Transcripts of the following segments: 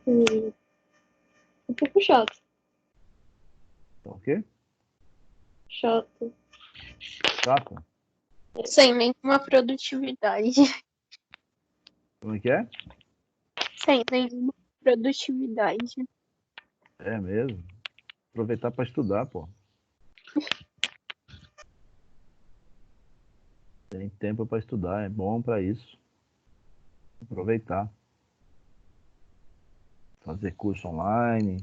E um pouco chato. Tá o quê? Chato. Chato? Sem nenhuma produtividade. Como é que é? Sem nenhuma produtividade. É mesmo. Aproveitar para estudar, pô. Tem tempo para estudar, é bom para isso. Aproveitar. Fazer curso online,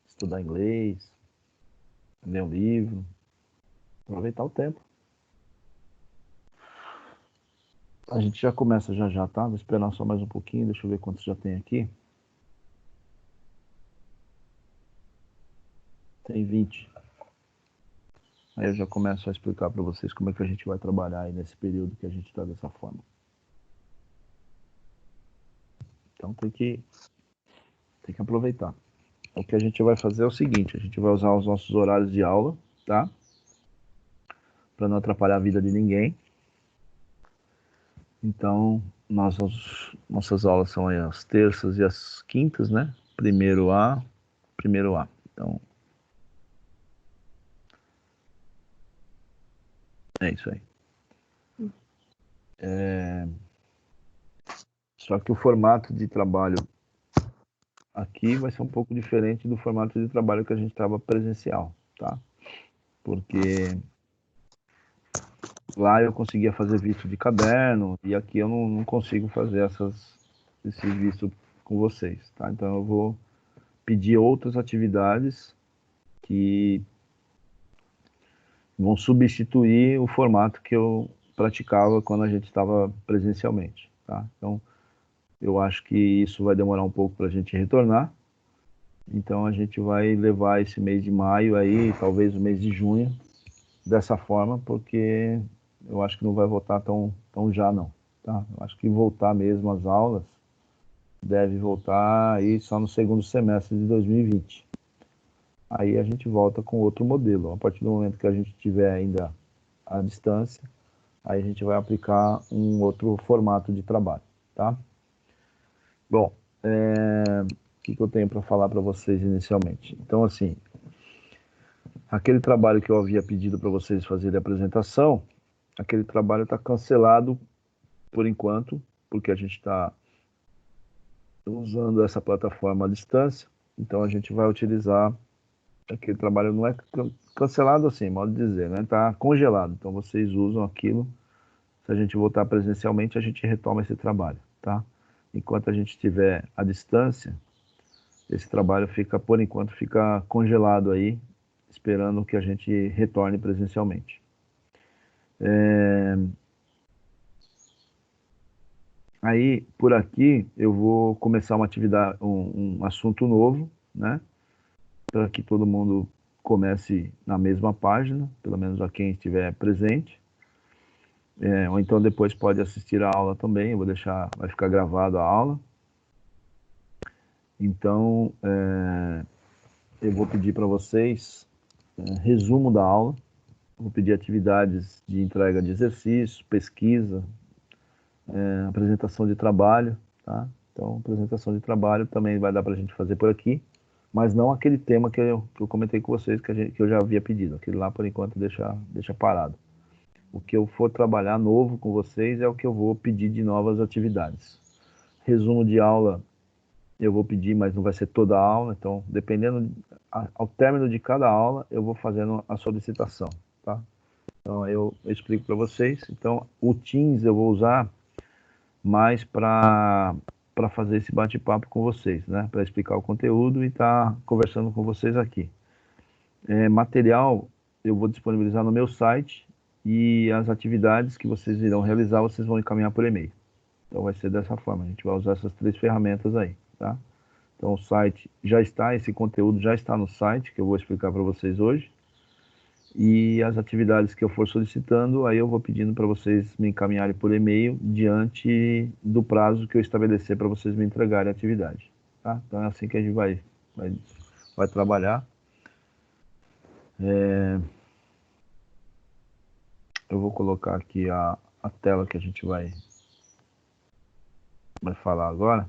estudar inglês, ler um livro. Aproveitar o tempo. A gente já começa já já, tá? Vou esperar só mais um pouquinho, deixa eu ver quantos já tem aqui. Tem 20. Aí eu já começo a explicar para vocês como é que a gente vai trabalhar aí nesse período que a gente está dessa forma. Então tem que aproveitar. O que a gente vai fazer é o seguinte, a gente vai usar os nossos horários de aula, tá? Para não atrapalhar a vida de ninguém. Então, nossas aulas são aí as terças e as quintas, né? Primeiro A. Então, é isso aí. Só que o formato de trabalho aqui vai ser um pouco diferente do formato de trabalho que a gente estava presencial, tá? Porque lá eu conseguia fazer visto de caderno e aqui eu não consigo fazer esse visto com vocês, tá? Então eu vou pedir outras atividades que vão substituir o formato que eu praticava quando a gente estava presencialmente, tá? Então eu acho que isso vai demorar um pouco para a gente retornar. Então a gente vai levar esse mês de maio aí, talvez o mês de junho, dessa forma, porque eu acho que não vai voltar tão já não, tá? Eu acho que voltar mesmo as aulas deve voltar aí só no segundo semestre de 2020. Aí a gente volta com outro modelo. A partir do momento que a gente tiver ainda à distância, aí a gente vai aplicar um outro formato de trabalho, tá? Bom, o que eu tenho para falar para vocês inicialmente? Então, assim, aquele trabalho que eu havia pedido para vocês fazerem a apresentação, aquele trabalho está cancelado por enquanto, porque a gente está usando essa plataforma à distância, então a gente vai utilizar aquele trabalho, não é cancelado assim, modo de dizer, né? Está congelado, então vocês usam aquilo, se a gente voltar presencialmente, a gente retoma esse trabalho, tá? Enquanto a gente estiver à distância, esse trabalho fica, por enquanto, fica congelado aí, esperando que a gente retorne presencialmente. Aí, por aqui, eu vou começar uma atividade, um assunto novo, né? Para que todo mundo comece na mesma página, pelo menos a quem estiver presente. Ou então depois pode assistir a aula também, eu vou deixar, vai ficar gravado a aula. Então, eu vou pedir para vocês resumo da aula, vou pedir atividades de entrega de exercício, pesquisa, apresentação de trabalho, tá? Então, apresentação de trabalho também vai dar para a gente fazer por aqui, mas não aquele tema que eu comentei com vocês, que eu já havia pedido. Aquele lá, por enquanto, deixa parado. O que eu for trabalhar novo com vocês é o que eu vou pedir de novas atividades. Resumo de aula eu vou pedir, mas não vai ser toda a aula, então, dependendo, ao término de cada aula, eu vou fazendo a solicitação, tá? Então, eu explico para vocês. Então, o Teams eu vou usar mais para fazer esse bate-papo com vocês, né? Para explicar o conteúdo e estar conversando com vocês aqui. Material eu vou disponibilizar no meu site e as atividades que vocês irão realizar, vocês vão encaminhar por e-mail. Então vai ser dessa forma, a gente vai usar essas 3 ferramentas aí, tá? Então o site já está, esse conteúdo já está no site, que eu vou explicar para vocês hoje. E as atividades que eu for solicitando, aí eu vou pedindo para vocês me encaminharem por e-mail diante do prazo que eu estabelecer para vocês me entregarem a atividade, tá? Então é assim que a gente vai trabalhar. Eu vou colocar aqui a tela que a gente vai falar agora.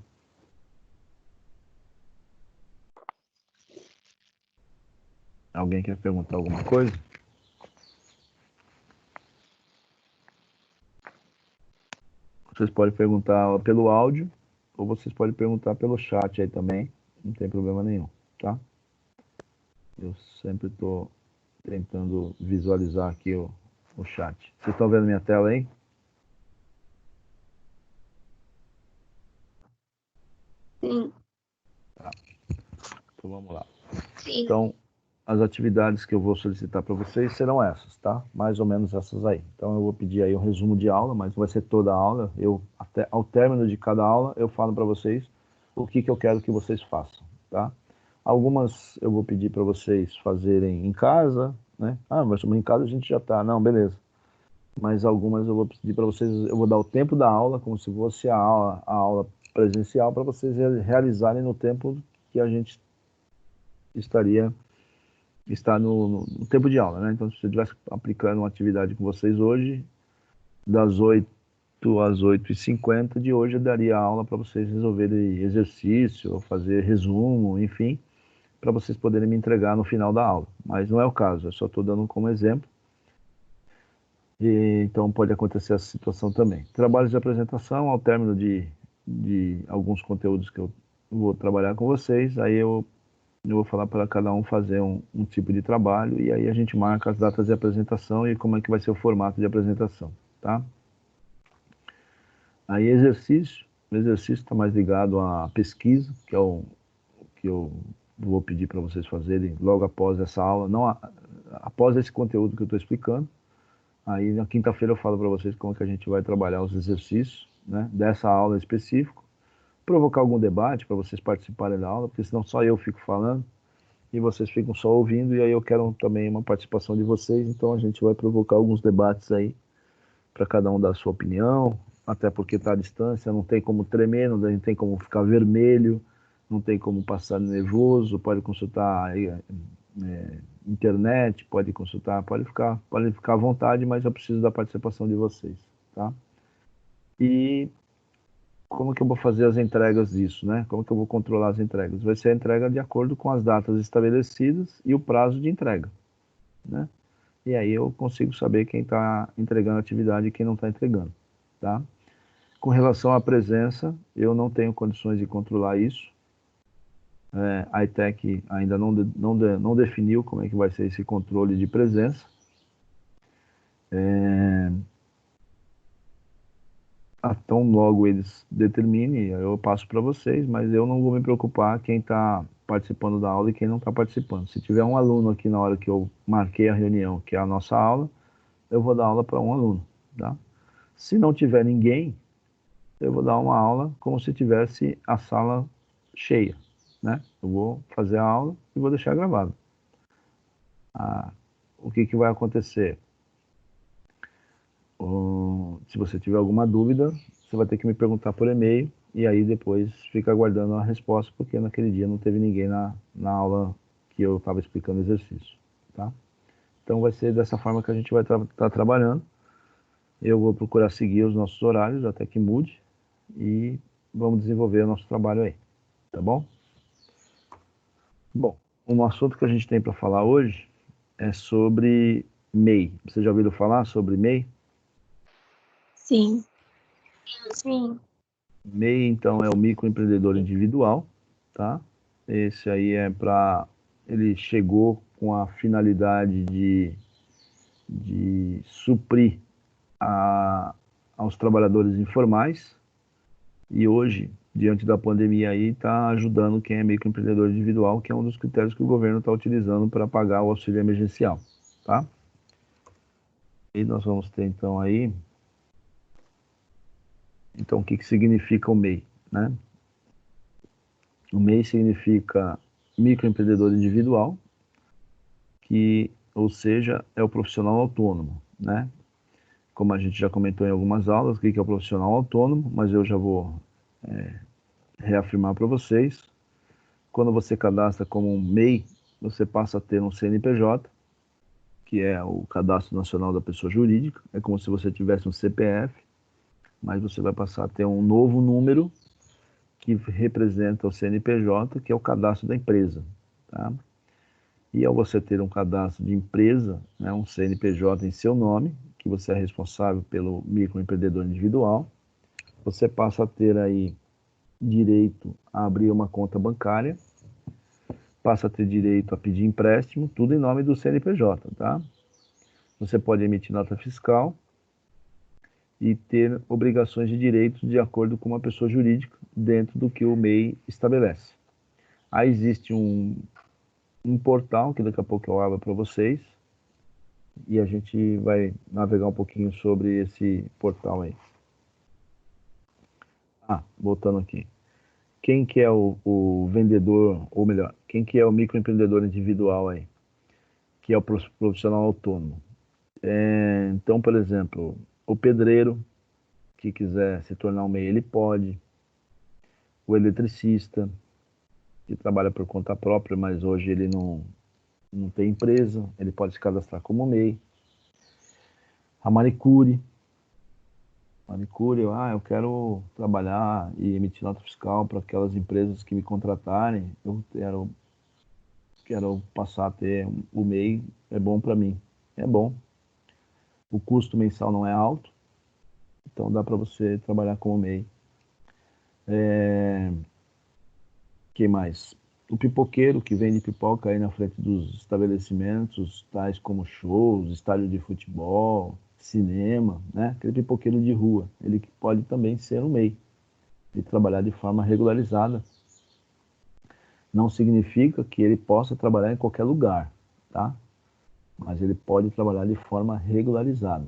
Alguém quer perguntar alguma coisa? Vocês podem perguntar pelo áudio ou vocês podem perguntar pelo chat aí também. Não tem problema nenhum, tá? Eu sempre estou tentando visualizar aqui o chat. Vocês estão vendo minha tela aí? Sim. Tá. Então vamos lá. Sim. Então, as atividades que eu vou solicitar para vocês serão essas, tá? Mais ou menos essas aí. Então eu vou pedir aí um resumo de aula, mas não vai ser toda a aula. Até ao término de cada aula, eu falo para vocês o que eu quero que vocês façam, tá? Algumas eu vou pedir para vocês fazerem em casa, né? Ah, mas em casa a gente já tá. Não, beleza. Mas algumas eu vou pedir para vocês, eu vou dar o tempo da aula, como se fosse a aula presencial, para vocês realizarem no tempo que a gente está no tempo de aula, né? Então, se eu estivesse aplicando uma atividade com vocês hoje, das 8 às 8h50 de hoje, eu daria aula para vocês resolverem exercício, fazer resumo, enfim, para vocês poderem me entregar no final da aula. Mas não é o caso, eu só estou dando como exemplo. E, então pode acontecer essa situação também. Trabalhos de apresentação, ao término de alguns conteúdos que eu vou trabalhar com vocês, aí eu vou falar para cada um fazer um tipo de trabalho e aí a gente marca as datas de apresentação e como é que vai ser o formato de apresentação, tá? Aí o exercício está mais ligado à pesquisa, que é o que eu vou pedir para vocês fazerem logo após essa aula, não após esse conteúdo que eu estou explicando. Aí na quinta-feira eu falo para vocês como é que a gente vai trabalhar os exercícios, né, dessa aula em específico, provocar algum debate para vocês participarem da aula, porque senão só eu fico falando e vocês ficam só ouvindo, e aí eu quero também uma participação de vocês, então a gente vai provocar alguns debates aí, para cada um dar a sua opinião, até porque está à distância, não tem como tremer, não tem como ficar vermelho, não tem como passar nervoso, pode consultar aí, internet, pode consultar, pode ficar à vontade, mas eu preciso da participação de vocês, tá? E como que eu vou fazer as entregas disso, né? Como que eu vou controlar as entregas? Vai ser a entrega de acordo com as datas estabelecidas e o prazo de entrega, né? E aí eu consigo saber quem está entregando a atividade e quem não está entregando, tá? Com relação à presença, eu não tenho condições de controlar isso. A ITEC ainda não definiu como é que vai ser esse controle de presença. Tão logo eles determinem, eu passo para vocês, mas eu não vou me preocupar quem está participando da aula e quem não está participando. Se tiver um aluno aqui na hora que eu marquei a reunião, que é a nossa aula, eu vou dar aula para um aluno, tá? Se não tiver ninguém, eu vou dar uma aula como se tivesse a sala cheia, né? Eu vou fazer a aula e vou deixar gravado. O que vai acontecer? Se você tiver alguma dúvida, você vai ter que me perguntar por e-mail e aí depois fica aguardando a resposta, porque naquele dia não teve ninguém na aula que eu estava explicando o exercício, tá? Então vai ser dessa forma que a gente vai estar trabalhando. Eu vou procurar seguir os nossos horários até que mude e vamos desenvolver o nosso trabalho aí, tá bom? Bom, um assunto que a gente tem para falar hoje é sobre MEI. Você já ouviu falar sobre MEI? Sim. Sim. MEI, então, é o microempreendedor individual, tá? Esse aí ele chegou com a finalidade de suprir aos trabalhadores informais e hoje, diante da pandemia aí, está ajudando quem é microempreendedor individual, que é um dos critérios que o governo está utilizando para pagar o auxílio emergencial, tá? E nós vamos ter então aí, então o que significa o MEI, né? O MEI significa microempreendedor individual, ou seja, é o profissional autônomo, né? Como a gente já comentou em algumas aulas, o que é o profissional autônomo, mas eu já vou reafirmar para vocês. Quando você cadastra como um MEI, você passa a ter um CNPJ, que é o Cadastro Nacional da Pessoa Jurídica, é como se você tivesse um CPF, mas você vai passar a ter um novo número que representa o CNPJ, que é o cadastro da empresa, tá? E ao você ter um cadastro de empresa, né, um CNPJ em seu nome, que você é responsável pelo microempreendedor individual, você passa a ter aí direito a abrir uma conta bancária, passa a ter direito a pedir empréstimo, tudo em nome do CNPJ, tá? Você pode emitir nota fiscal e ter obrigações de direitos de acordo com uma pessoa jurídica dentro do que o MEI estabelece. Aí existe um portal que daqui a pouco eu abro para vocês e a gente vai navegar um pouquinho sobre esse portal aí. Voltando aqui. Quem que é o vendedor, ou melhor, quem que é o microempreendedor individual aí? Que é o profissional autônomo. Então, por exemplo, o pedreiro que quiser se tornar um MEI, ele pode. O eletricista, que trabalha por conta própria, mas hoje ele não tem empresa, ele pode se cadastrar como MEI. A manicure, eu quero trabalhar e emitir nota fiscal para aquelas empresas que me contratarem, eu quero passar a ter o MEI, é bom para mim. É bom. O custo mensal não é alto, então dá para você trabalhar como MEI. Que mais? O pipoqueiro que vende pipoca aí na frente dos estabelecimentos, tais como shows, estádio de futebol, cinema, né? Aquele pipoqueiro de rua, ele pode também ser um MEI e trabalhar de forma regularizada. Não significa que ele possa trabalhar em qualquer lugar, tá? Mas ele pode trabalhar de forma regularizada.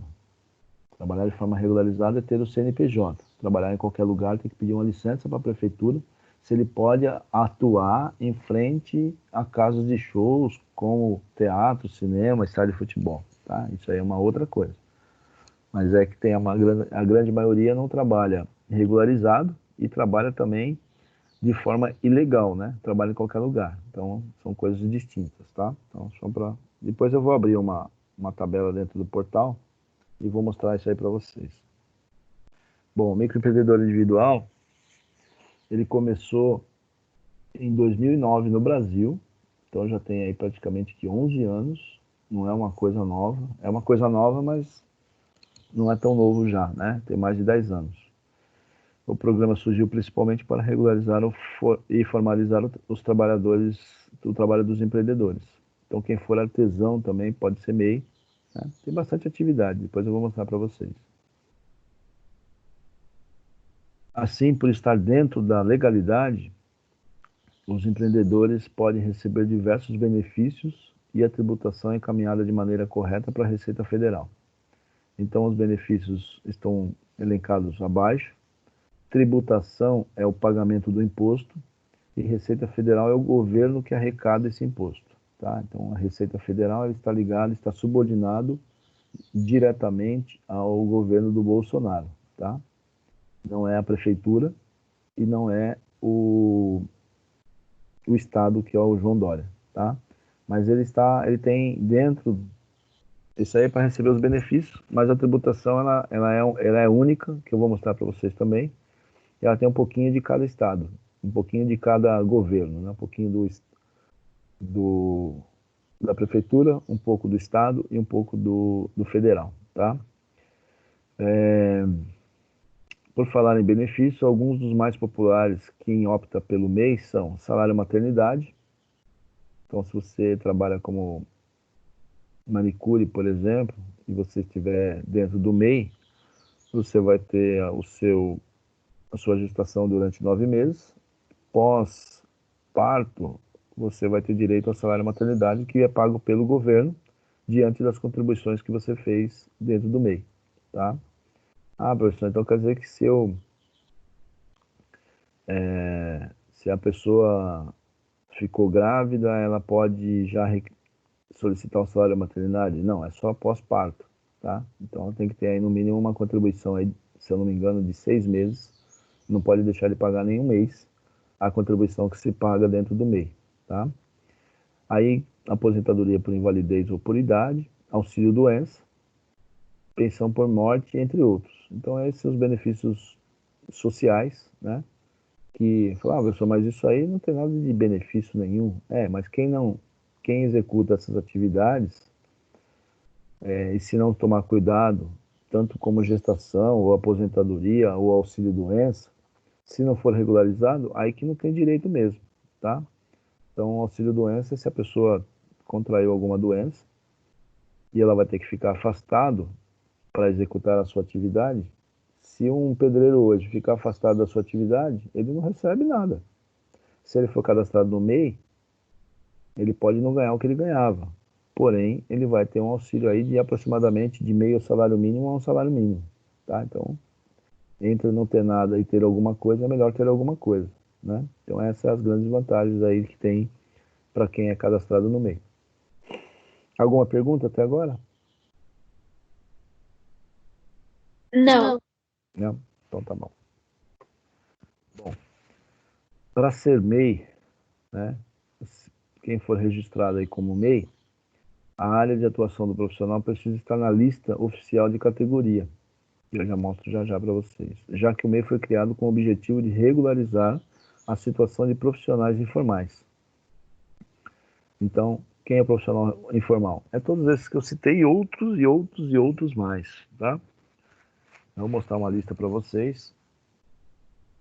Trabalhar de forma regularizada é ter o CNPJ. Trabalhar em qualquer lugar tem que pedir uma licença para a prefeitura se ele pode atuar em frente a casas de shows como teatro, cinema, estádio de futebol. Tá? Isso aí é uma outra coisa. Mas é que tem a grande maioria não trabalha regularizado e trabalha também de forma ilegal, né? Trabalha em qualquer lugar. Então, são coisas distintas, tá? Então, só para... Depois eu vou abrir uma tabela dentro do portal e vou mostrar isso aí para vocês. Bom, o microempreendedor individual, ele começou em 2009 no Brasil, então já tem aí praticamente que 11 anos, não é uma coisa nova, é uma coisa nova, mas não é tão novo já, né? Tem mais de 10 anos. O programa surgiu principalmente para regularizar e formalizar os trabalhadores, o trabalho dos empreendedores. Então quem for artesão também pode ser MEI, né? Tem bastante atividade, depois eu vou mostrar para vocês. Assim, por estar dentro da legalidade, os empreendedores podem receber diversos benefícios e a tributação é encaminhada de maneira correta para a Receita Federal. Então, os benefícios estão elencados abaixo. Tributação é o pagamento do imposto e Receita Federal é o governo que arrecada esse imposto. Tá? Então, a Receita Federal está ligada, está subordinado diretamente ao governo do Bolsonaro. Tá? Não é a prefeitura e não é o Estado, que é o João Dória, tá? Mas ele tem dentro, isso aí é para receber os benefícios, mas a tributação ela é única, que eu vou mostrar para vocês também, e ela tem um pouquinho de cada estado, um pouquinho de cada governo, né? Um pouquinho do da prefeitura, um pouco do estado e um pouco do federal, tá? Por falar em benefícios, alguns dos mais populares, quem opta pelo MEI, são salário maternidade. Então, se você trabalha como manicure, por exemplo, e você estiver dentro do MEI, você vai ter a sua gestação durante 9 meses. Pós-parto, você vai ter direito ao salário maternidade, que é pago pelo governo, diante das contribuições que você fez dentro do MEI. Tá? Professor, então quer dizer que se a pessoa ficou grávida, ela pode já solicitar o salário maternidade? Não, é só pós-parto, tá? Então tem que ter aí no mínimo uma contribuição aí, se eu não me engano, de 6 meses. Não pode deixar de pagar nenhum mês a contribuição que se paga dentro do MEI, tá? Aí, aposentadoria por invalidez ou por idade, auxílio doença, pensão por morte, entre outros. Então, esses são os benefícios sociais, né? Que, professor, mas isso aí não tem nada de benefício nenhum. Mas quem executa essas atividades, e se não tomar cuidado, tanto como gestação, ou aposentadoria, ou auxílio-doença, se não for regularizado, aí que não tem direito mesmo, tá? Então, auxílio-doença, se a pessoa contraiu alguma doença, e ela vai ter que ficar afastado para executar a sua atividade, se um pedreiro hoje ficar afastado da sua atividade, ele não recebe nada. Se ele for cadastrado no MEI, ele pode não ganhar o que ele ganhava, porém, ele vai ter um auxílio aí de aproximadamente de meio salário mínimo a um salário mínimo, tá? Então, entre não ter nada e ter alguma coisa, é melhor ter alguma coisa, né? Então, essas são as grandes vantagens aí que tem para quem é cadastrado no MEI. Alguma pergunta até agora? Não. Não? Então tá bom. Bom, para ser MEI, né, quem for registrado aí como MEI, a área de atuação do profissional precisa estar na lista oficial de categoria. Eu já mostro já para vocês. Já que o MEI foi criado com o objetivo de regularizar a situação de profissionais informais. Então, quem é profissional informal? É todos esses que eu citei, outros e outros e outros mais, tá? Eu vou mostrar uma lista para vocês.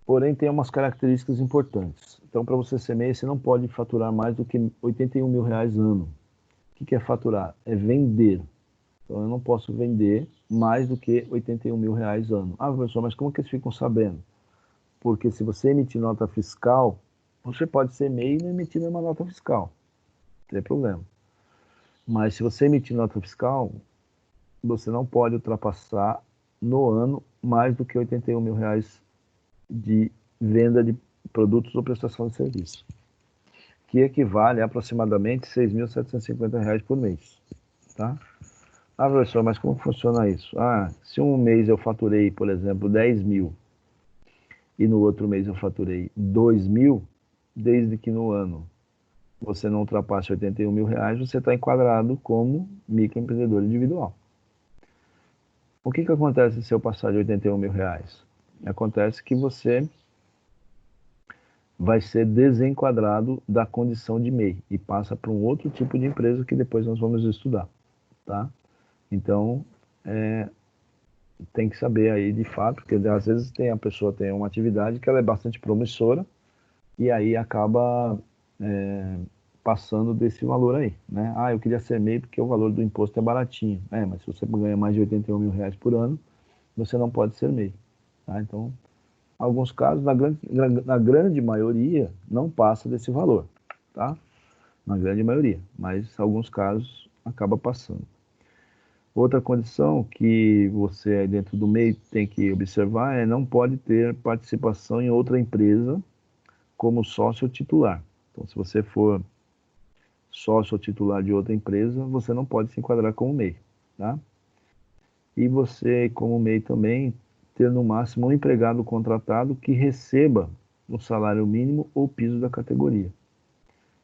Porém, tem umas características importantes. Então, para você ser MEI, você não pode faturar mais do que R$81 mil ano. O que é faturar? É vender. Então, eu não posso vender mais do que R$81 mil ano. Ah, professor, mas como que eles ficam sabendo? Porque se você emitir nota fiscal, você pode ser MEI e não emitir nenhuma nota fiscal. Não tem problema. Mas se você emitir nota fiscal, você não pode ultrapassar no ano mais do que R$81 mil de venda de produtos ou prestação de serviço, que equivale a aproximadamente R$6.750 por mês, tá? Ah, professor, mas como funciona isso? Ah, se um mês eu faturei, por exemplo, 10 mil e no outro mês eu faturei 2 mil, desde que no ano você não ultrapasse R$81 mil, você está enquadrado como microempreendedor individual. O que acontece se eu passar de R$81 mil? Acontece que você vai ser desenquadrado da condição de MEI e passa para um outro tipo de empresa que depois nós vamos estudar, tá? Então, tem que saber aí de fato, porque às vezes a pessoa tem uma atividade que ela é bastante promissora e aí acaba passando desse valor aí, né? Ah, eu queria ser MEI porque o valor do imposto é baratinho. Mas se você ganha mais de R$81 mil por ano, você não pode ser MEI, tá? Então, alguns casos, na grande maioria, não passa desse valor, tá? Na grande maioria, mas alguns casos acaba passando. Outra condição que você aí dentro do MEI tem que observar é não pode ter participação em outra empresa como sócio titular. Então, se você for sócio titular de outra empresa, você não pode se enquadrar como MEI, tá? E você, como MEI também, ter no máximo um empregado contratado que receba o salário mínimo ou piso da categoria.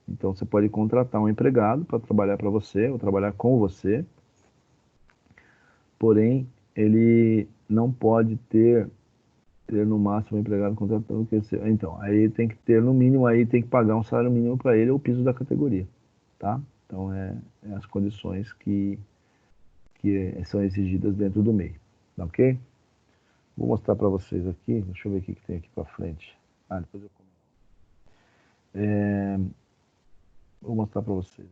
Então, você pode contratar um empregado para trabalhar para você ou trabalhar com você, porém, ele não pode ter no máximo um empregado contratado que você... Então, aí tem que ter, no mínimo, aí tem que pagar um salário mínimo para ele ou o piso da categoria, tá? Então, é as condições que são exigidas dentro do MEI, tá ok? Vou mostrar para vocês aqui, deixa eu ver o que tem aqui para frente. Depois eu comento. Vou mostrar para vocês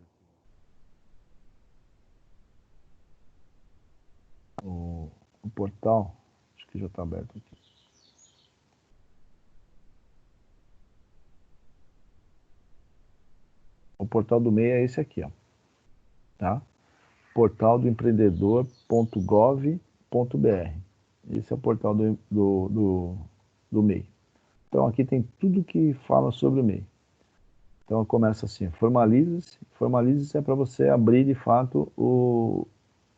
o portal, acho que já está aberto aqui. O portal do MEI é esse aqui, ó, tá? portaldoempreendedor.gov.br. Esse é o portal do MEI. Então aqui tem tudo que fala sobre o MEI. Então começa assim, formalize-se. Formalize-se é para você abrir de fato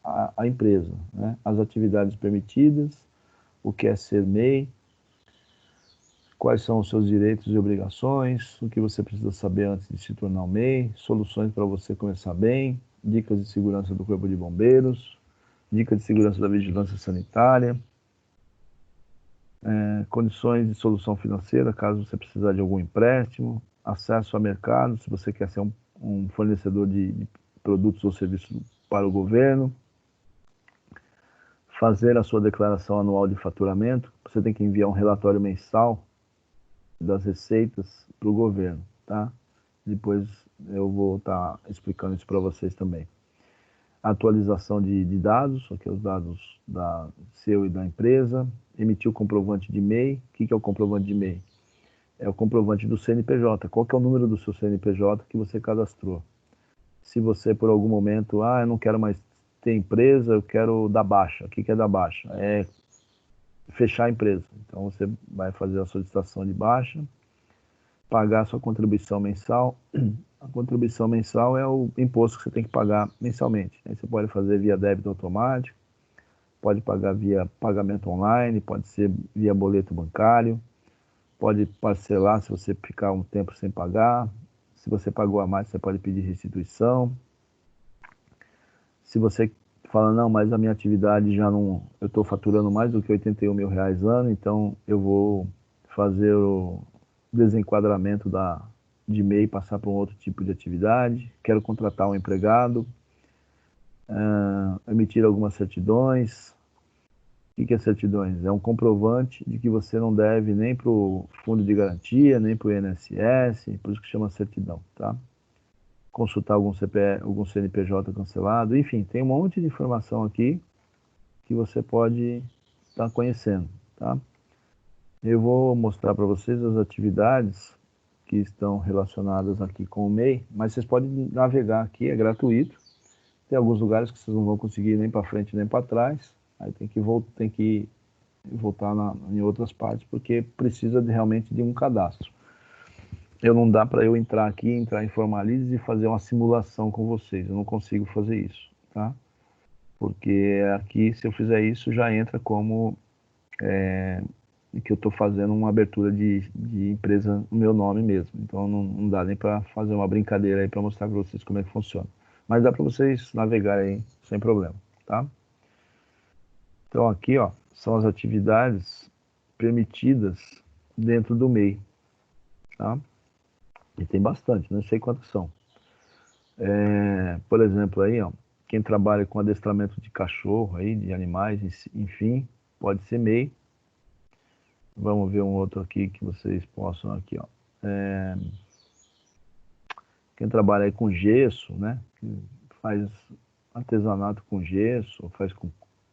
a empresa, né? As atividades permitidas, o que é ser MEI, quais são os seus direitos e obrigações, o que você precisa saber antes de se tornar um MEI, soluções para você começar bem, dicas de segurança do Corpo de Bombeiros, dicas de segurança da vigilância sanitária, condições de solução financeira, caso você precisar de algum empréstimo, acesso a mercado, se você quer ser um fornecedor de produtos ou serviços para o governo, fazer a sua declaração anual de faturamento. Você tem que enviar um relatório mensal das receitas para o governo, tá? Depois eu vou estar explicando isso para vocês também. Atualização de dados, aqui os dados seu e da empresa. Emitir o comprovante de MEI. O que é o comprovante de MEI? É o comprovante do CNPJ. Qual que é o número do seu CNPJ que você cadastrou? Se você, por algum momento, eu não quero mais ter empresa, eu quero dar baixa. O que é dar baixa? É fechar a empresa. Então, você vai fazer a solicitação de baixa, pagar a sua contribuição mensal. A contribuição mensal é o imposto que você tem que pagar mensalmente. Aí você pode fazer via débito automático, pode pagar via pagamento online, pode ser via boleto bancário, pode parcelar se você ficar um tempo sem pagar. Se você pagou a mais, você pode pedir restituição. Se você fala, não, mas a minha atividade já não... Eu estou faturando mais do que R$81 mil ano, então eu vou fazer o desenquadramento de MEI e passar para um outro tipo de atividade. Quero contratar um empregado, emitir algumas certidões. O que é certidões? É um comprovante de que você não deve nem para o fundo de garantia, nem para o INSS, por isso que chama certidão, tá? Consultar algum algum CNPJ cancelado, enfim, tem um monte de informação aqui que você pode estar conhecendo, tá? Eu vou mostrar para vocês as atividades que estão relacionadas aqui com o MEI, mas vocês podem navegar aqui, é gratuito. Tem alguns lugares que vocês não vão conseguir nem para frente nem para trás, aí tem que voltar em outras partes, porque precisa realmente de um cadastro. Não dá para eu entrar aqui, entrar em Formalize e fazer uma simulação com vocês, eu não consigo fazer isso, tá? Porque aqui, se eu fizer isso, já entra como que eu estou fazendo uma abertura de empresa no meu nome mesmo, então não dá nem para fazer uma brincadeira aí para mostrar para vocês como é que funciona. Mas dá para vocês navegarem aí sem problema, tá? Então aqui, ó, são as atividades permitidas dentro do MEI, tá? E tem bastante, não sei quantas são. Por exemplo, aí, ó, quem trabalha com adestramento de cachorro, aí, de animais, enfim, pode ser MEI. Vamos ver um outro aqui que vocês possam, aqui, ó. Quem trabalha aí com gesso, né? Que faz artesanato com gesso, ou faz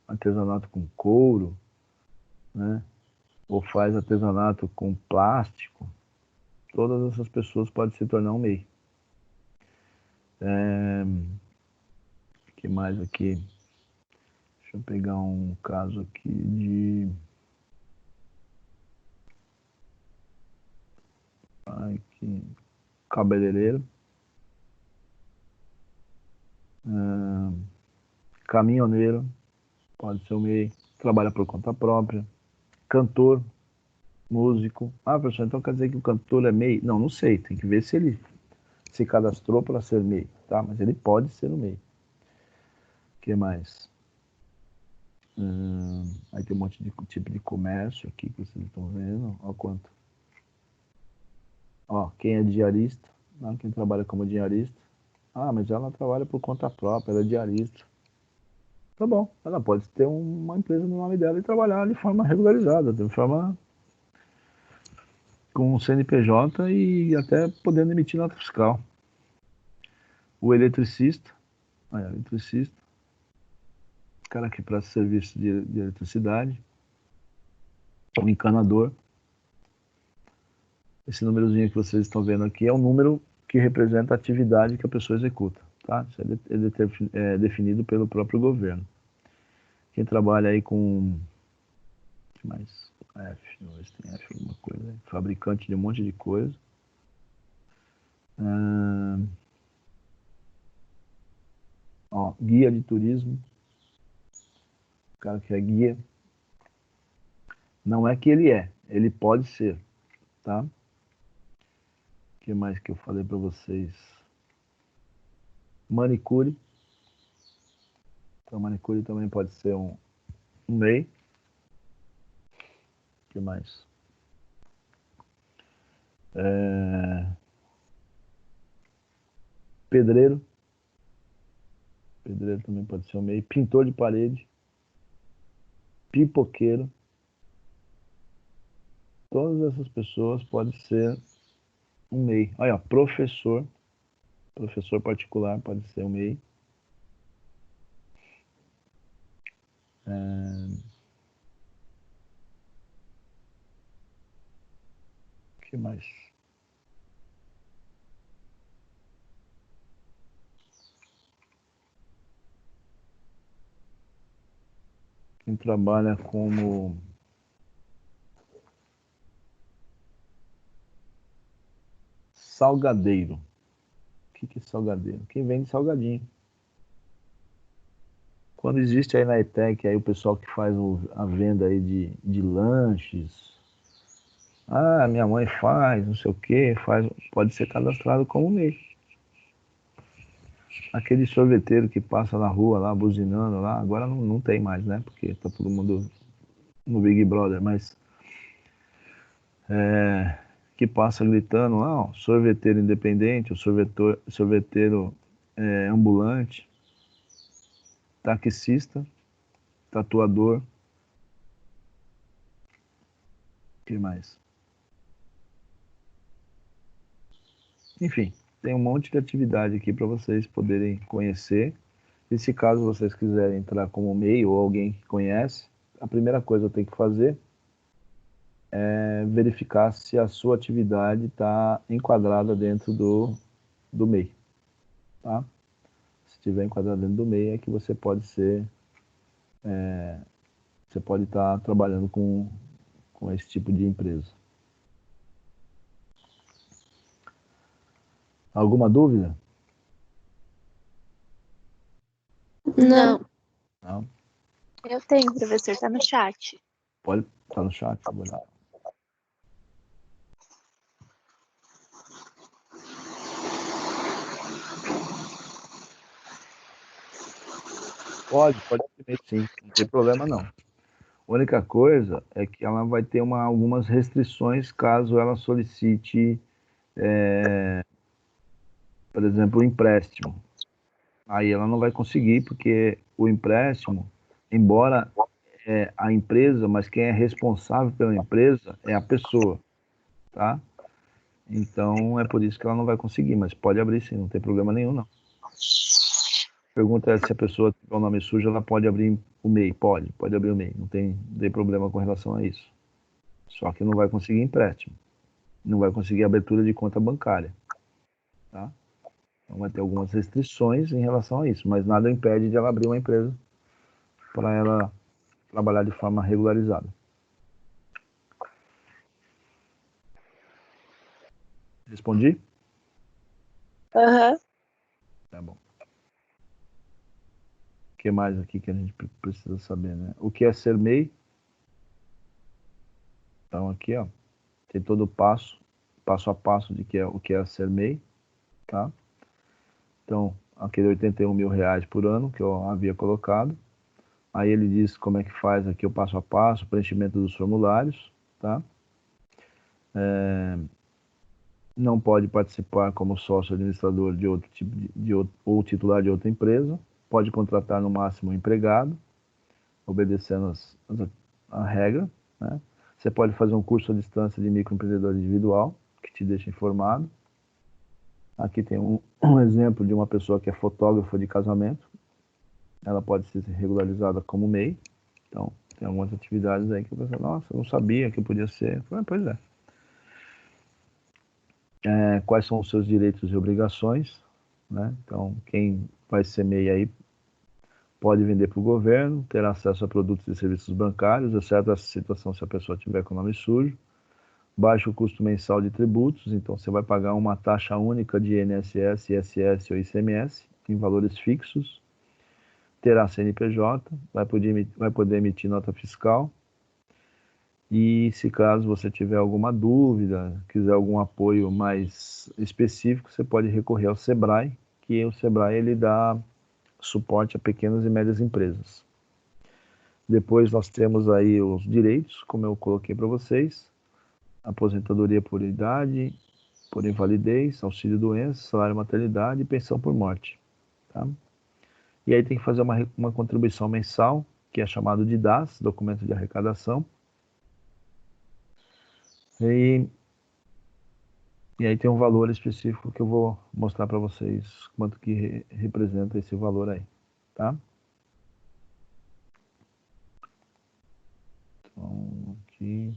artesanato com couro, né? Ou faz artesanato com plástico. Todas essas pessoas podem se tornar um MEI. O que mais aqui? Deixa eu pegar um caso aqui de... Aqui, cabeleireiro. Caminhoneiro, pode ser um MEI. Trabalha por conta própria. Cantor, músico. Professor, então quer dizer que o cantor é MEI? Não, não sei. Tem que ver se ele se cadastrou para ser MEI, tá? Mas ele pode ser um MEI. O que mais? Aí tem um monte de tipo de comércio aqui que vocês estão vendo. Olha quanto. Ó, quem é diarista, quem trabalha como diarista. Mas ela trabalha por conta própria, ela é diarista. Tá bom, ela pode ter uma empresa no nome dela e trabalhar de forma regularizada, de forma com um CNPJ e até podendo emitir nota fiscal. O eletricista, cara que presta serviço de eletricidade. O encanador. Esse númerozinho que vocês estão vendo aqui é o número que representa a atividade que a pessoa executa, tá? Isso é definido pelo próprio governo. Quem trabalha aí com... O que mais? F, não, esse tem F alguma coisa. Fabricante de um monte de coisa. Guia de turismo. O cara que é guia. Não é que ele pode ser, tá? O que mais que eu falei para vocês? Manicure. Então, manicure também pode ser um MEI. O que mais? Pedreiro. Pedreiro também pode ser um MEI. Pintor de parede. Pipoqueiro. Todas essas pessoas podem ser um MEI. Olha, professor. Professor particular pode ser um MEI. O que mais? Quem trabalha como salgadeiro. O que é salgadeiro? Quem vende salgadinho. Quando existe aí na ETEC, aí o pessoal que faz a venda aí de lanches, minha mãe faz, não sei o que, faz, pode ser cadastrado como MEI. Aquele sorveteiro que passa na rua lá, buzinando lá, agora não tem mais, né? Porque tá todo mundo no Big Brother, mas que passa gritando lá, ó, sorveteiro independente, o sorveteiro ambulante, taxista, tatuador, o que mais? Enfim, tem um monte de atividade aqui para vocês poderem conhecer. E se caso vocês quiserem entrar como MEI ou alguém que conhece, a primeira coisa que tem que fazer é verificar se a sua atividade está enquadrada dentro do MEI. Tá? Se estiver enquadrada dentro do MEI, é que você pode ser, você pode estar trabalhando com esse tipo de empresa. Alguma dúvida? Não. Não? Eu tenho, professor, tá no chat. Pode estar no chat, vou olhar. Pode imprimir sim, não tem problema não. A única coisa é que ela vai ter algumas restrições caso ela solicite, por exemplo, o empréstimo. Aí ela não vai conseguir, porque o empréstimo, embora a empresa, mas quem é responsável pela empresa é a pessoa, tá? Então é por isso que ela não vai conseguir, mas pode abrir sim, não tem problema nenhum não. Pergunta é se a pessoa tiver o nome sujo, ela pode abrir o MEI. Pode abrir o MEI, não tem problema com relação a isso. Só que não vai conseguir empréstimo, não vai conseguir abertura de conta bancária, tá? Então vai ter algumas restrições em relação a isso, mas nada impede de ela abrir uma empresa para ela trabalhar de forma regularizada. Respondi? Aham. Tá bom. O que mais aqui que a gente precisa saber, né? O que é ser MEI? Então aqui, ó, tem todo o passo a passo de o que é ser MEI, tá? Então, aquele R$ 81.000 por ano que eu havia colocado. Aí ele diz como é que faz aqui o passo a passo, o preenchimento dos formulários, tá? Não pode participar como sócio administrador de outro tipo ou titular de outra empresa. Pode contratar no máximo um empregado, obedecendo a regra, né? Você pode fazer um curso à distância de microempreendedor individual, que te deixa informado. Aqui tem um exemplo de uma pessoa que é fotógrafa de casamento. Ela pode ser regularizada como MEI. Então, tem algumas atividades aí que eu pensei, nossa, eu não sabia que podia ser. Pois é. Quais são os seus direitos e obrigações, né? Então, quem vai ser MEI aí pode vender para o governo, ter acesso a produtos e serviços bancários, exceto essa situação se a pessoa tiver com o nome sujo, baixo custo mensal de tributos, então você vai pagar uma taxa única de INSS, ISS ou ICMS em valores fixos, terá CNPJ, vai poder emitir nota fiscal, e se caso você tiver alguma dúvida, quiser algum apoio mais específico, você pode recorrer ao SEBRAE, que o SEBRAE ele dá suporte a pequenas e médias empresas. Depois nós temos aí os direitos, como eu coloquei para vocês, aposentadoria por idade, por invalidez, auxílio-doença, salário-maternidade e pensão por morte. Tá? E aí tem que fazer uma contribuição mensal, que é chamado de DAS, documento de arrecadação. E aí tem um valor específico que eu vou mostrar para vocês quanto que representa esse valor aí, tá? Então, aqui...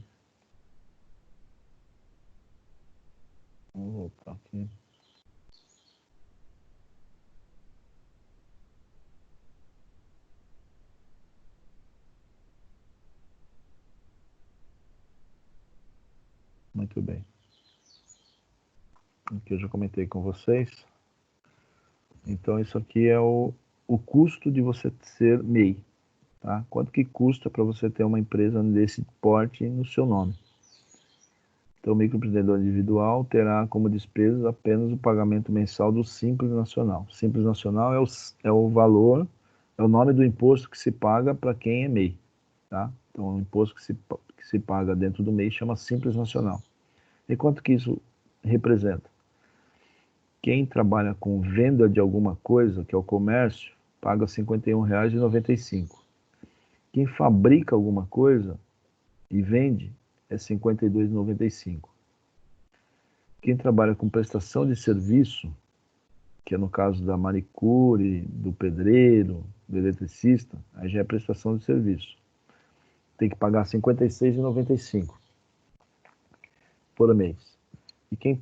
Vamos voltar aqui. Muito bem. Aqui eu já comentei com vocês. Então, isso aqui é o custo de você ser MEI. Tá? Quanto que custa para você ter uma empresa desse porte no seu nome? Então, o microempreendedor individual terá como despesas apenas o pagamento mensal do Simples Nacional. Simples Nacional é o valor, é o nome do imposto que se paga para quem é MEI. Tá? Então, o imposto que se paga dentro do MEI chama Simples Nacional. E quanto que isso representa? Quem trabalha com venda de alguma coisa, que é o comércio, paga R$ 51,95. Quem fabrica alguma coisa e vende é R$ 52,95. Quem trabalha com prestação de serviço, que é no caso da manicure, do pedreiro, do eletricista, aí já é prestação de serviço. Tem que pagar R$ 56,95 por mês. E quem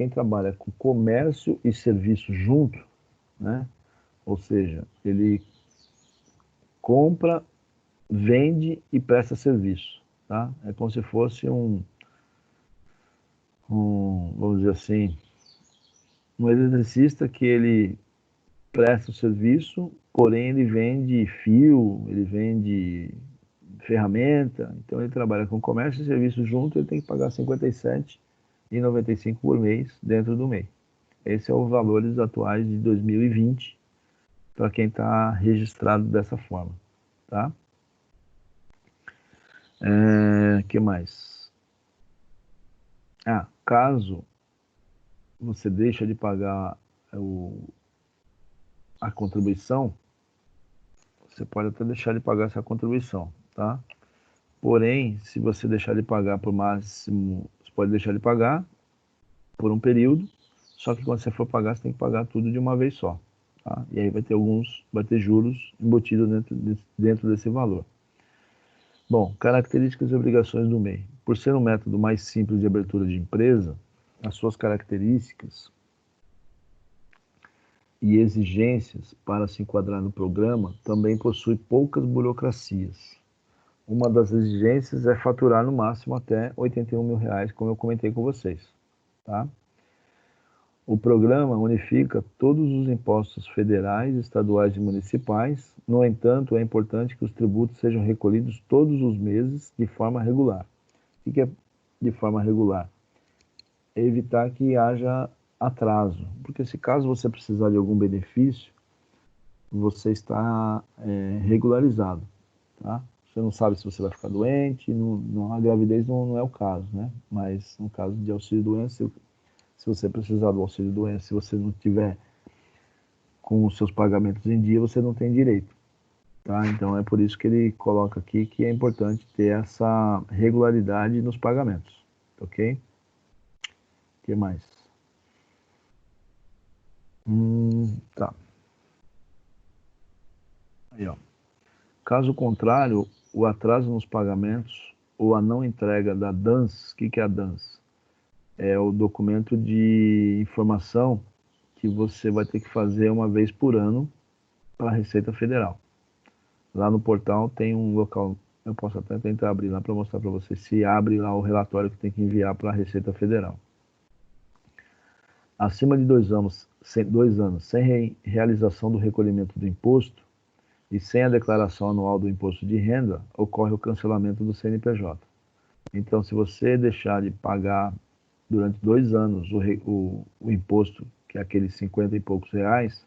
trabalha com comércio e serviço junto, né? Ou seja, ele compra, vende e presta serviço, tá? É como se fosse vamos dizer assim, um eletricista que ele presta o serviço, porém ele vende fio, ele vende ferramenta, então ele trabalha com comércio e serviço junto, ele tem que pagar R$ 57,95 por mês dentro do MEI. Esse é os valores atuais de 2020 para quem está registrado dessa forma, tá? Que mais? Caso você deixa de pagar a contribuição, você pode até deixar de pagar essa contribuição, tá? Porém, se você deixar de pagar por máximo, você pode deixar de pagar por um período, só que quando você for pagar, você tem que pagar tudo de uma vez só, tá? E aí vai ter juros embutidos dentro desse valor. Bom, características e obrigações do MEI. Por ser um método mais simples de abertura de empresa, as suas características e exigências para se enquadrar no programa também possui poucas burocracias. Uma das exigências é faturar no máximo até R$ 81 mil, como eu comentei com vocês. Tá? O programa unifica todos os impostos federais, estaduais e municipais. No entanto, é importante que os tributos sejam recolhidos todos os meses de forma regular. O que é de forma regular? É evitar que haja atraso, porque se caso você precisar de algum benefício, você está regularizado, tá? Você não sabe se você vai ficar doente, a gravidez não é o caso, né? Mas no caso de auxílio-doença, se você precisar do auxílio-doença, se você não tiver com os seus pagamentos em dia, você não tem direito, tá? Então é por isso que ele coloca aqui que é importante ter essa regularidade nos pagamentos, ok? O que mais? Tá. Aí, ó. Caso contrário, o atraso nos pagamentos ou a não entrega da DANS, o que é a DANS? É o documento de informação que você vai ter que fazer uma vez por ano para a Receita Federal. Lá no portal tem um local, eu posso até tentar abrir lá para mostrar para você se abre lá o relatório que tem que enviar para a Receita Federal. Acima de 2 anos, sem realização do recolhimento do imposto e sem a declaração anual do imposto de renda, ocorre o cancelamento do CNPJ. Então, se você deixar de pagar durante 2 anos o imposto, que é aqueles 50 e poucos reais,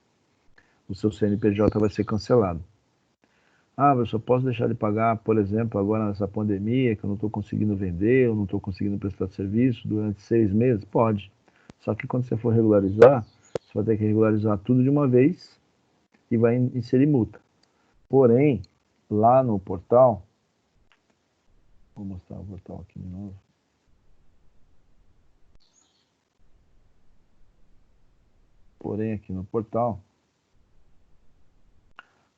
o seu CNPJ vai ser cancelado. Eu só posso deixar de pagar, por exemplo, agora nessa pandemia, que eu não estou conseguindo vender, eu não estou conseguindo prestar serviço durante 6 meses? Pode. Só que quando você for regularizar, você vai ter que regularizar tudo de uma vez e vai inserir multa. Porém, lá no portal, vou mostrar o portal aqui de novo. Porém, aqui no portal,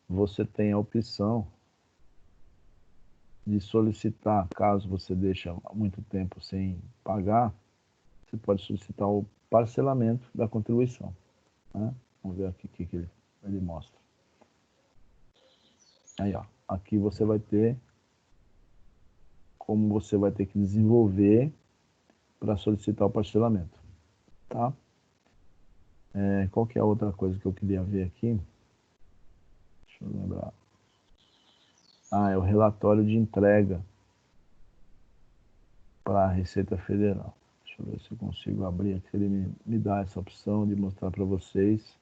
você tem a opção de solicitar, caso você deixe muito tempo sem pagar, você pode solicitar o parcelamento da contribuição. Né? Vamos ver aqui o que ele mostra. Aí, ó, aqui você vai ter como você vai ter que desenvolver para solicitar o parcelamento. Tá? Qual que é a outra coisa que eu queria ver aqui? Deixa eu lembrar. É o relatório de entrega para a Receita Federal. Deixa eu ver se eu consigo abrir aqui. Ele me dá essa opção de mostrar para vocês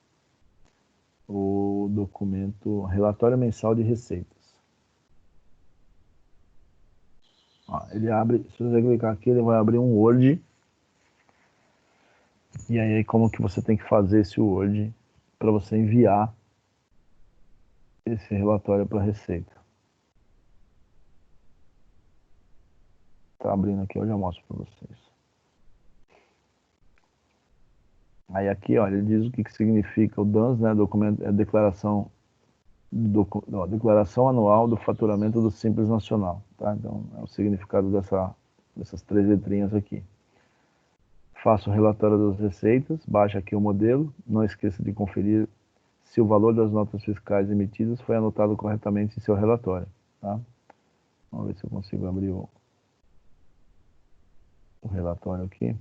o documento, relatório mensal de receitas. Ele abre, se você clicar aqui, ele vai abrir um Word. E aí, como que você tem que fazer esse Word para você enviar esse relatório para a Receita? Tá abrindo aqui, eu já mostro para vocês. Aí aqui, olha, ele diz o que significa o DANS, né? Documento, declaração anual do faturamento do Simples Nacional, tá? Então, é o significado dessas 3 letrinhas aqui. Faça o relatório das receitas, baixe aqui o modelo, não esqueça de conferir se o valor das notas fiscais emitidas foi anotado corretamente em seu relatório, tá? Vamos ver se eu consigo abrir o relatório aqui.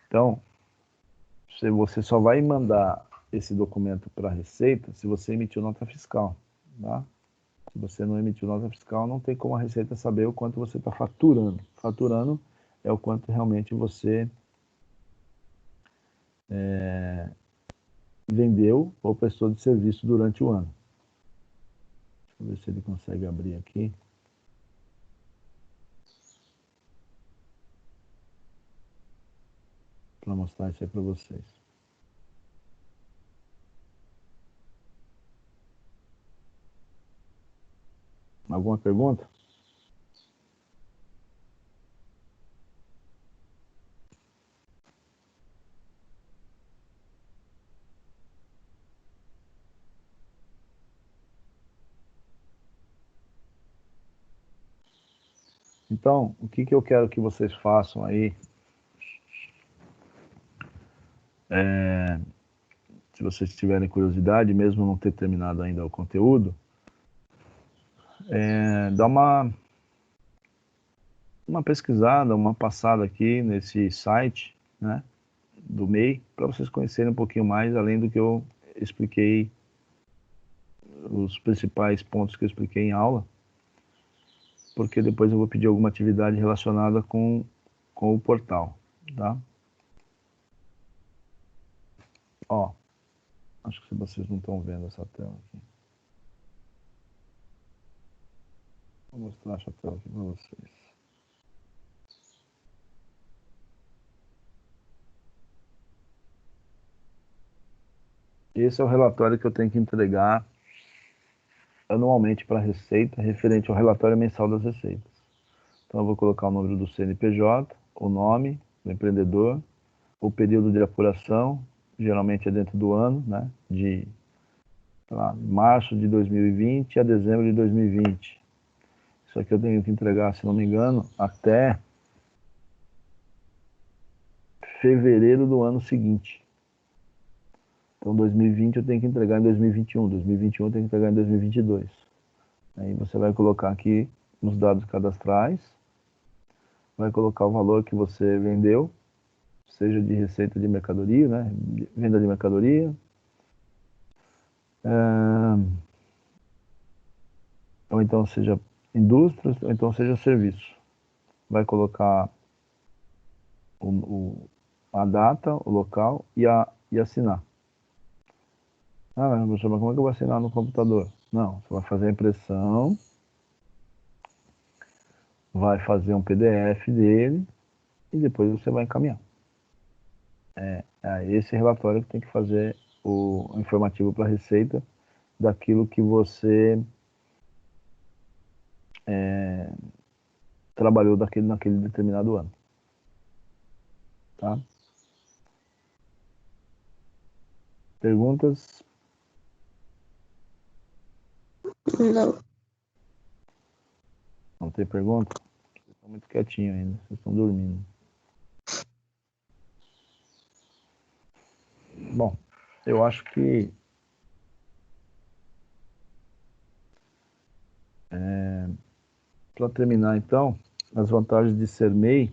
Então, você só vai mandar esse documento para a Receita se você emitiu nota fiscal, tá? Se você não emitiu nota fiscal, não tem como a Receita saber o quanto você está faturando. Faturando é o quanto realmente você vendeu ou prestou de serviço durante o ano. Deixa eu ver se ele consegue abrir aqui. Para mostrar isso aí para vocês. Alguma pergunta? Então, o que eu quero que vocês façam aí, se vocês tiverem curiosidade, mesmo não ter terminado ainda o conteúdo, dá uma pesquisada, uma passada aqui nesse site, né, do MEI, para vocês conhecerem um pouquinho mais, além do que eu expliquei, os principais pontos que eu expliquei em aula, porque depois eu vou pedir alguma atividade relacionada com o portal, tá? Ó, acho que vocês não estão vendo essa tela aqui. Vou mostrar essa tela aqui para vocês. Esse é o relatório que eu tenho que entregar anualmente para a Receita, referente ao relatório mensal das receitas. Então eu vou colocar o número do CNPJ, o nome do empreendedor, o período de apuração, geralmente é dentro do ano, né, de março de 2020 a dezembro de 2020. Isso aqui eu tenho que entregar, se não me engano, até fevereiro do ano seguinte. Então 2020 eu tenho que entregar em 2021, 2021 eu tenho que entregar em 2022. Aí você vai colocar aqui nos dados cadastrais, vai colocar o valor que você vendeu, seja de receita de mercadoria, né, venda de mercadoria, ou então seja indústria, ou então seja serviço. Vai colocar a data, o local e assinar. Mas como é que eu vou assinar no computador? Não, você vai fazer a impressão, vai fazer um PDF dele e depois você vai encaminhar. É esse relatório que tem que fazer o informativo para a Receita daquilo que você trabalhou naquele determinado ano. Tá? Perguntas? Não. Não tem pergunta? Vocês estão muito quietinhos ainda, vocês estão dormindo. Bom, eu acho que para terminar então, as vantagens de ser MEI,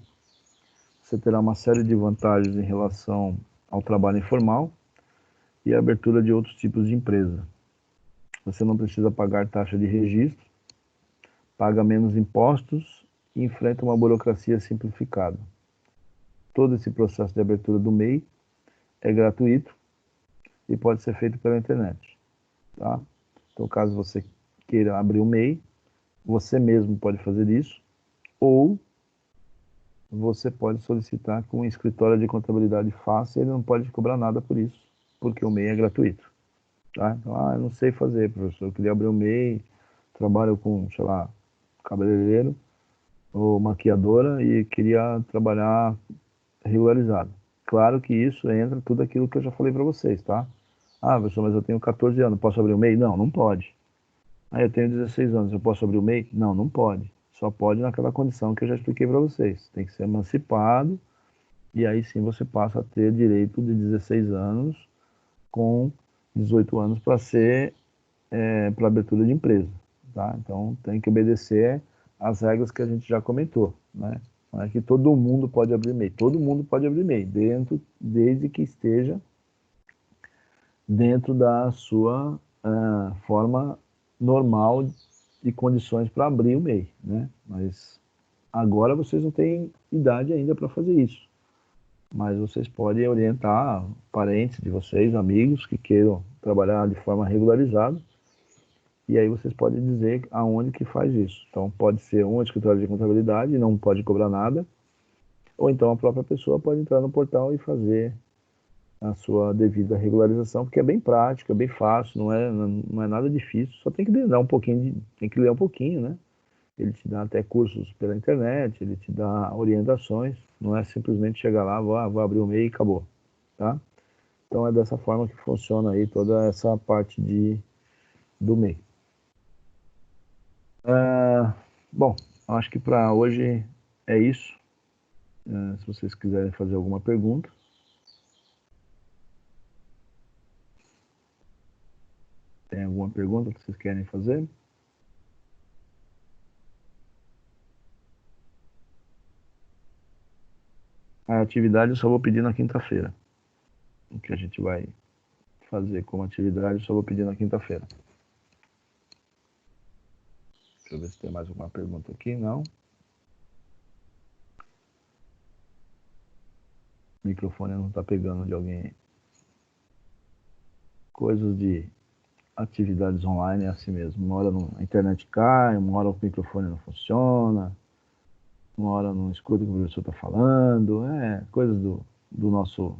você terá uma série de vantagens em relação ao trabalho informal e a abertura de outros tipos de empresa. Você não precisa pagar taxa de registro, paga menos impostos e enfrenta uma burocracia simplificada. Todo esse processo de abertura do MEI é gratuito e pode ser feito pela internet. Tá? Então, caso você queira abrir um MEI, você mesmo pode fazer isso, ou você pode solicitar que um escritório de contabilidade faça e ele não pode cobrar nada por isso, porque o MEI é gratuito. Tá? Então, eu não sei fazer, professor, eu queria abrir um MEI, trabalho com, sei lá, cabeleireiro ou maquiadora e queria trabalhar regularizado. Claro que isso entra tudo aquilo que eu já falei para vocês, tá? Ah, professor, mas eu tenho 14 anos, posso abrir o MEI? Não, não pode. Ah, eu tenho 16 anos, eu posso abrir o MEI? Não, não pode. Só pode naquela condição que eu já expliquei para vocês. Tem que ser emancipado e aí sim você passa a ter direito de 16 anos com 18 anos para ser para abertura de empresa. Tá? Então tem que obedecer às regras que a gente já comentou. Né? Não é que todo mundo pode abrir MEI. Todo mundo pode abrir MEI, desde que esteja dentro da sua forma normal de condições para abrir o MEI. Né? Mas agora vocês não têm idade ainda para fazer isso. Mas vocês podem orientar parentes de vocês, amigos que queiram trabalhar de forma regularizada. E aí vocês podem dizer aonde que faz isso. Então pode ser um escritório de contabilidade, não pode cobrar nada, ou então a própria pessoa pode entrar no portal e fazer a sua devida regularização, porque é bem prático, é bem fácil, não é nada difícil, só tem que ler um pouquinho, tem que ler um pouquinho, né? Ele te dá até cursos pela internet, ele te dá orientações, não é simplesmente chegar lá, vou abrir o MEI e acabou, tá? Então é dessa forma que funciona aí toda essa parte do MEI. Bom, acho que para hoje é isso. Se vocês quiserem fazer alguma pergunta. Tem alguma pergunta que vocês querem fazer? A atividade eu só vou pedir na quinta-feira. O que a gente vai fazer como atividade eu só vou pedir na quinta-feira. Deixa eu ver se tem mais alguma pergunta aqui. Não. O microfone não está pegando de alguém. Coisas de atividades online é assim mesmo. Uma hora a internet cai, uma hora o microfone não funciona, uma hora não escuta o que o professor está falando. Coisas do nosso,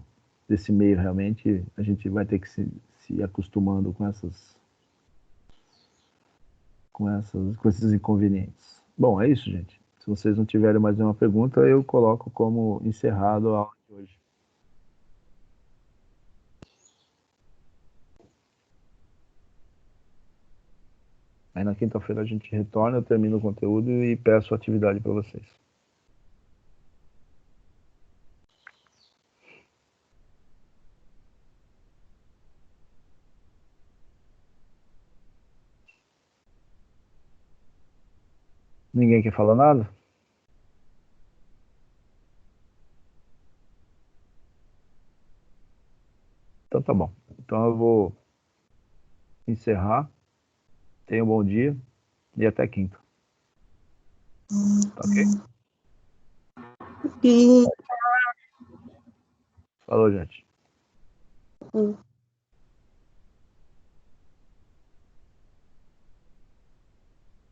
desse meio realmente. A gente vai ter que se acostumando com esses inconvenientes. Bom, é isso, gente. Se vocês não tiverem mais nenhuma pergunta, eu coloco como encerrado a aula de hoje. Aí na quinta-feira a gente retorna, eu termino o conteúdo e peço a atividade para vocês. Ninguém quer falar nada? Então tá bom. Então eu vou encerrar. Tenha um bom dia e até quinta. Tá ok? E Falou, gente.